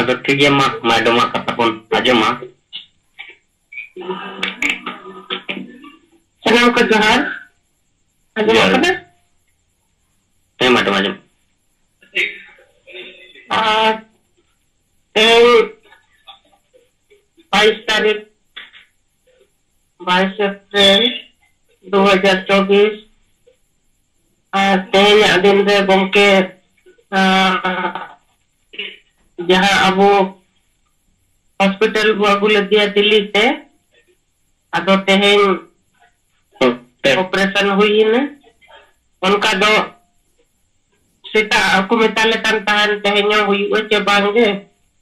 ᱟᱫᱚ ᱴᱷᱤᱠ ᱜᱮᱭᱟ ᱢᱟ ᱢᱮᱰᱟᱢ ᱟᱜ ᱠᱟᱛᱷᱟ ᱵᱚᱱ ᱟᱸᱡᱚᱢᱟ। ᱥᱟᱱᱟᱢ ᱠᱚ ᱡᱚᱦᱟᱨ। ᱟᱸᱡᱚᱢᱚᱜ ᱠᱟᱱᱟ? ᱦᱮᱸ ᱢᱮᱰᱟᱢ ᱟᱸᱡᱚᱢ। ᱟᱨ तेईस तारीख 22 अप्रैल 2024 तेज दिन रे गमके जहाँ अब हॉस्पिटल को अगू लगिया दिल्ली से अदो तेज ऑपरेशन हुई ने उनका दो सीता को मेताले तन तेज हुई चे बांगे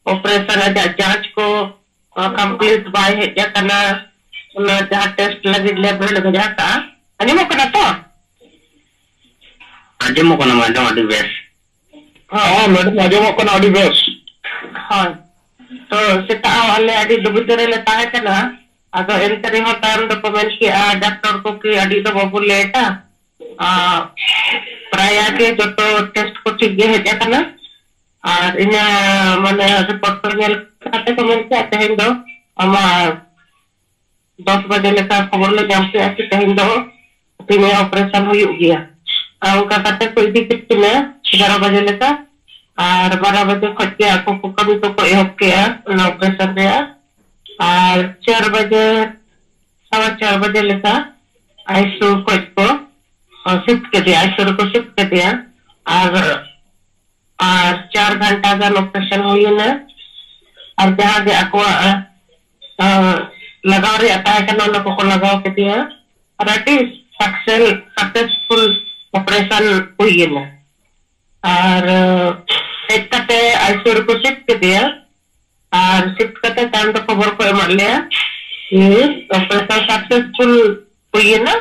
ऑपरेशन अजा जांच को कंप्लीट बाय हेजा कना उना जहाँ टेस्ट लगी लेबल भेजा का अनिमो कना तो आजमो कना मैडम अडी बेस। हाँ मैडम आजमो कना अडी बेस। हाँ तो सीता वाले अडी दुबितरे ले ताहे कना अगर एंतरी हो टाइम दो कमेंट की डॉक्टर को की अडी तो बाबू लेटा प्राय के जो तो टेस्ट को ठीक गे हेजा कना और इना माने रिपोर्ट पर नेल काते कमेंट के तेहेन दो अमा 10 बजे लेका खबर ले जाम के आके तेहेन दो तीन ऑपरेशन हुई गया उनका काते कोई दिक्कत ने 11 बजे लेका और 12 बजे खट के आको को कभी तो को एहब के ऑपरेशन रे और 4 बजे 4:15 बजे लेका आईसीयू को शिफ्ट के दिया आईसीयू को शिफ्ट के दिया और 4 घंटा का ऑपरेशन हुई ने और जहाँ के आको लगाव रे आता है कना को लगाव के दिया और सक्सेसफुल ऑपरेशन हुई ने और एक कते आईसीयू को शिफ्ट के दिया और शिफ्ट करते टाइम तो खबर को एम लिया ये ऑपरेशन सक्सेसफुल हुई ना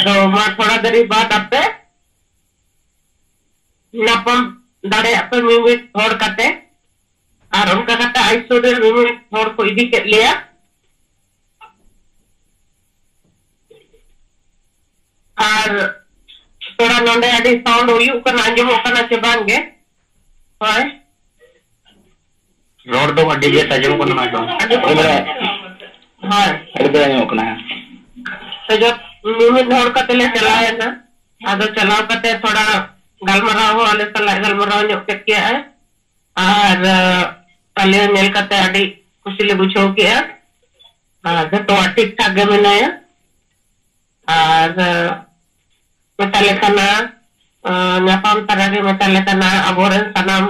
तो मैं थोड़ा देरी बाद आपे नापम दाड़े आपे मिमिट थोड़ करते और उनका कहता आईसीयू रे मिमिट थोड़ को इदी के लिया और थोड़ा नोंडे अडी साउंड हुई कना अंजमो कना चे बांगे होय रोड दो अडी बेस आजमो कना मैडम हां अडी दो आजमो कना तो जब मिमिट थोड़ का तेले चलाया ना आदो चलाव करते थोड़ा गलमराव वाले सला गलमराव ᱧᱚᱜ के किया है और पहले नेल करते अडी खुशी ले बुझो किया तो ठीक ठाक गे मेनाया और मेताले कना ᱧᱟᱯᱟᱢ ᱛᱟᱨᱟ ᱜᱮ ᱢᱮᱛᱟᱞᱮ ᱠᱟᱱᱟ ᱟᱵᱚᱨᱮᱱ ᱥᱟᱱᱟᱢ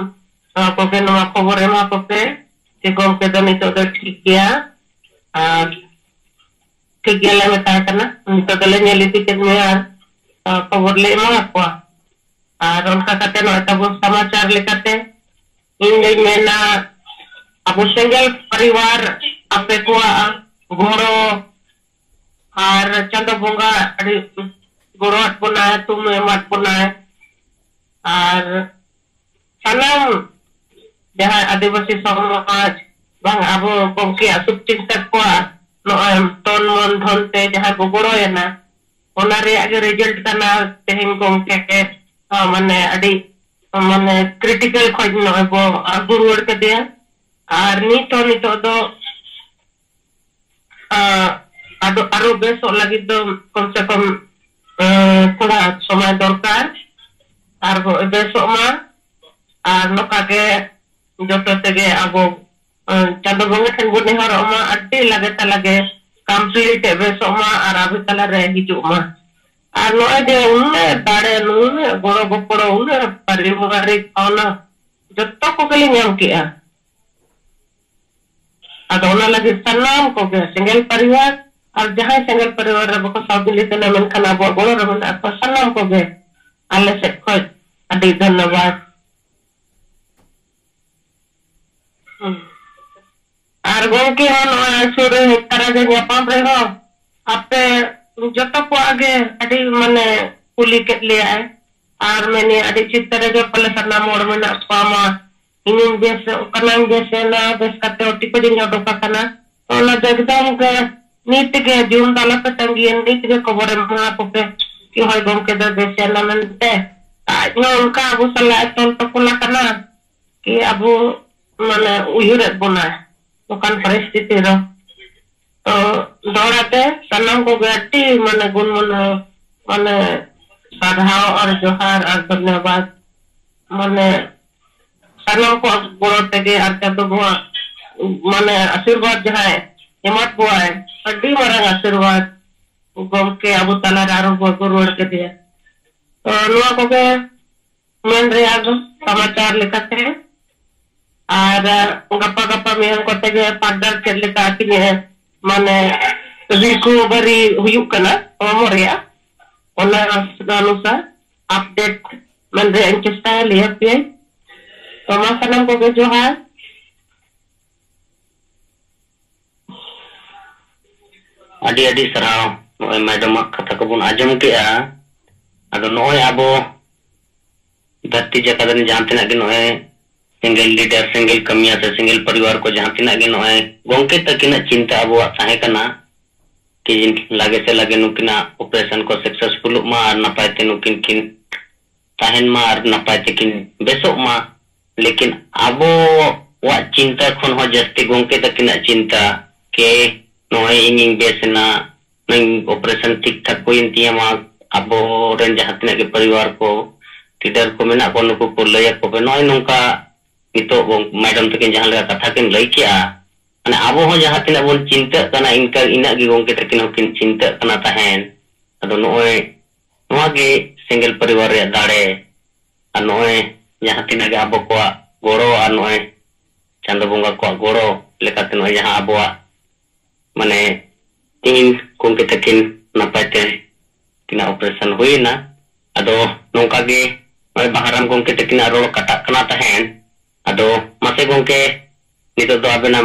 ᱠᱚᱜᱮ ᱱᱚᱣᱟ ᱠᱷᱚᱵᱚᱨ ᱮᱢᱟ ᱠᱚᱯᱮ ᱡᱮ ᱜᱚᱢᱠᱮ ᱫᱚ ᱱᱤᱛᱚᱜ ᱫᱚ ᱴᱷᱤक ᱜᱮᱭᱟ ᱟᱨ ᱴᱷᱤक ᱜᱮᱭᱟ ᱞᱮ ᱢᱮᱛᱟᱭ ᱠᱟᱱᱟ ᱱᱤᱛᱚᱜ ᱫᱚᱞᱮ ᱧᱮᱞ ᱤᱫᱤ ᱠᱮᱫ ᱢᱮᱭᱟ ᱟᱨ ᱠᱷᱚᱵᱚर ᱞᱮ ᱮᱢᱟ ᱠᱚᱣᱟ और उनका कहते ना तब समाचार लेकर इन मेना अब सिंगल परिवार अपे को घोड़ो और चंद बोंगा गोड़ो बना है तुम मत बना है और सनम जहाँ आदिवासी समाज बांग अब गमके असुप चिंतक को तन मन धनते जहाँ गोड़ो है ना ओना रे आगे रिजल्ट करना तेहिन गमके के माने अडी माने क्रिटिकल खोज न बो गुरुवर के दिया और नितो दो आदो आरो बेसो लगी दो कम से कम थोड़ा समय दरकार और बेसो मा और नोका के जतो तेगे आबो चांदो बंगे ठन बो नेहर मा अड्डी लगे कंप्लीट बेसो मा और अभी तला रे हिजु मा और नोए दे उन्ने दाड़े नुने गोड़ो गोपड़ो उन्ने पारिवारिक भावना जत्तो को गली ᱧᱟᱢ केआ आदो ओना लगे सनाम को के सिंगल परिवार और जहां सिंगल परिवार रे बको साबिले तने मन खाना बो गोड़ो रे मन आपको सनाम को के आले से खोज अडी धन्यवाद और गोके हो सुरे तरह के ᱧᱟᱯᱟᱢ रे हो आपे जतो को आगे अडी माने कुली के लिया है और मैंने अडी चित्तर जो पले सना मोड़ में ना पामा इन जैसे कनांग जैसे ना बस करते ओटी को दिन जो कना तो ना एकदम के नीत के जून दाला पे तंगी नीत के खबर में को पे कि होय गम के दे से ना मनते आज उनका अबू सला तो कुला कना कि अबू माने उयुरेत बोना ओकान परिस्थिति रो तो दौड़ाते सनम को गट्टी माने गुण माने साधाव और जोहार और धन्यवाद माने सनम को बोलते के अर्थ तो बुआ माने आशीर्वाद जहां एमत बुआ है अड्डी मारंग आशीर्वाद गोमके अबु तला रारो को रोड के दिया तो नुआ को के मेन रेयाग समाचार लिखते हैं और गप्पा गप्पा में को ते पाडर चल लिखा है माने रिको बरी हुयुक कना मोरिया ओना अनुसार अपडेट मन रे चेष्टा लिया पे तो मा सनम को के जो है अडी अडी सराव मैडम कथा को बन आजम के अदो नोय आबो धरती जगह जहां तिना के नोय सिंगल लीडर सिंगल कमिया से सिंगल परिवार को जहां तिना के नोय गोंके तकिना चिंता अबो ताहे कना कि लागे से लागे नुकिना ऑपरेशन को सक्सेसफुल मा नपाय ते नुकिन किन ताहेन मा और नपाय ते किन बेसो मा लेकिन अबो वा चिंता खन हो जस्ती गोंके तकिना चिंता के नोय इनिंग बेसना नंग ऑपरेशन ठीक ठाक को इंतिया मा अबो रेन जहां तिना के परिवार को लीडर को मेना को नुको को लय को नोय नोंका नितो मैडम तकिन जहां लगा कथा किन लय किया अने आबो हो जहां तिना बोन चिंता कना इनका इना गी गोंके तकिन होकिन चिंता कना ताहेन अदो नोय नोआ गे सिंगल परिवार रे दाड़े आ नोय जहां तिना गे आबो को गोड़ो आ नोय चांदो बोंगा को गोड़ो लेकाते नोय जहां आबो माने तीन गोंके तकिन नपायते तिना ऑपरेशन हुईना अदो नोंका गे नोय बाहराम गोंके तकिन रोड कटा कना ताहेन अदो मासे गोंके नितो दो आबेना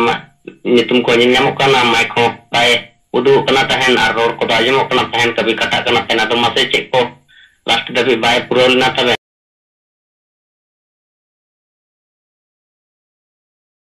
नितुम को ᱧᱟᱢᱚᱜ ᱠᱟᱱᱟ माइक हो बाय उदू कना तहन और रोड को आजमो कना तहन कभी कटा कना तहन तो मासे चेक को लास्ट दबी बाय पुरोल ना तबे